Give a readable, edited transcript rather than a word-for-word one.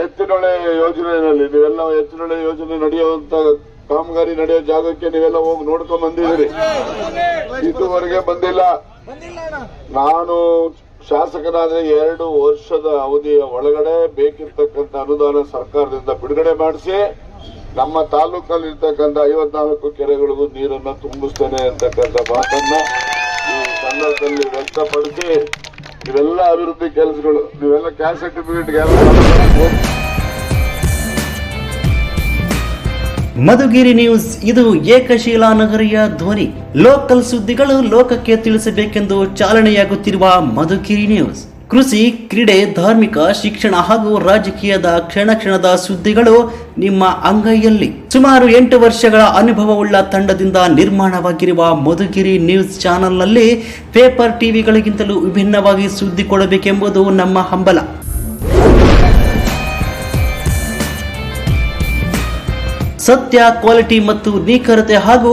ಎತ್ತಿನೊಳೆ ಯೋಜನೆಯಲ್ಲಿ ನೀವೆಲ್ಲ ಎತ್ತಿನೊಳೆ ಯೋಜನೆ ನಡೆಯುವಂತ ಕಾಮಗಾರಿ ನಡೆಯೋ ಜಾಗಕ್ಕೆ ನೀವೆಲ್ಲ ಹೋಗಿ ನೋಡ್ಕೊಂಡ್ ಬಂದಿದ್ದೀರಿ. ಇದುವರೆಗೆ ಬಂದಿಲ್ಲ. ನಾನು ಶಾಸಕನಾದ್ರೆ 2 ವರ್ಷದ ಅವಧಿಯ ಒಳಗಡೆ ಬೇಕಿರ್ತಕ್ಕಂಥ ಅನುದಾನ ಸರ್ಕಾರದಿಂದ ಬಿಡುಗಡೆ ಮಾಡಿಸಿ ನಮ್ಮ ತಾಲೂಕಲ್ಲಿ ಇರ್ತಕ್ಕಂಥ 54 ಕೆರೆಗಳಿಗೂ ನೀರನ್ನ ತುಂಬಿಸ್ತೇನೆ ಅಂತಕ್ಕಂಥ ಮಾತನ್ನ ಈ ಸಂದರ್ಭದಲ್ಲಿ ವ್ಯಕ್ತಪಡಿಸಿ ಇವೆಲ್ಲ ಅಭಿವೃದ್ಧಿ ಕೆಲಸಗಳು ನೀವೆಲ್ಲ ಕ್ಯಾಸ್ಟ್ ಸರ್ಟಿಫಿಕೇಟ್ ಮಧುಗಿರಿ ನ್ಯೂಸ್, ಇದು ಏಕಶೀಲಾ ನಗರಿಯ ಧ್ವನಿ. ಲೋಕಲ್ ಸುದ್ದಿಗಳು ಲೋಕಕ್ಕೆ ತಿಳಿಸಬೇಕೆಂದು ಚಾಲನೆಯಾಗುತ್ತಿರುವ ಮಧುಗಿರಿ ನ್ಯೂಸ್. ಕೃಷಿ, ಕ್ರೀಡೆ, ಧಾರ್ಮಿಕ, ಶಿಕ್ಷಣ ಹಾಗೂ ರಾಜಕೀಯದ ಕ್ಷಣ ಕ್ಷಣದ ಸುದ್ದಿಗಳು ನಿಮ್ಮ ಅಂಗೈಯಲ್ಲಿ. ಸುಮಾರು 8 ವರ್ಷಗಳ ಅನುಭವವುಳ್ಳ ತಂಡದಿಂದ ನಿರ್ಮಾಣವಾಗಿರುವ ಮಧುಗಿರಿ ನ್ಯೂಸ್ ಚಾನೆಲ್ನಲ್ಲಿ ಪೇಪರ್ ಟಿವಿಗಳಿಗಿಂತಲೂ ವಿಭಿನ್ನವಾಗಿ ಸುದ್ದಿ ಕೊಡಬೇಕೆಂಬುದು ನಮ್ಮ ಹಂಬಲ. ಸತ್ಯ, ಕ್ವಾಲಿಟಿ ಮತ್ತು ನಿಖರತೆ ಹಾಗೂ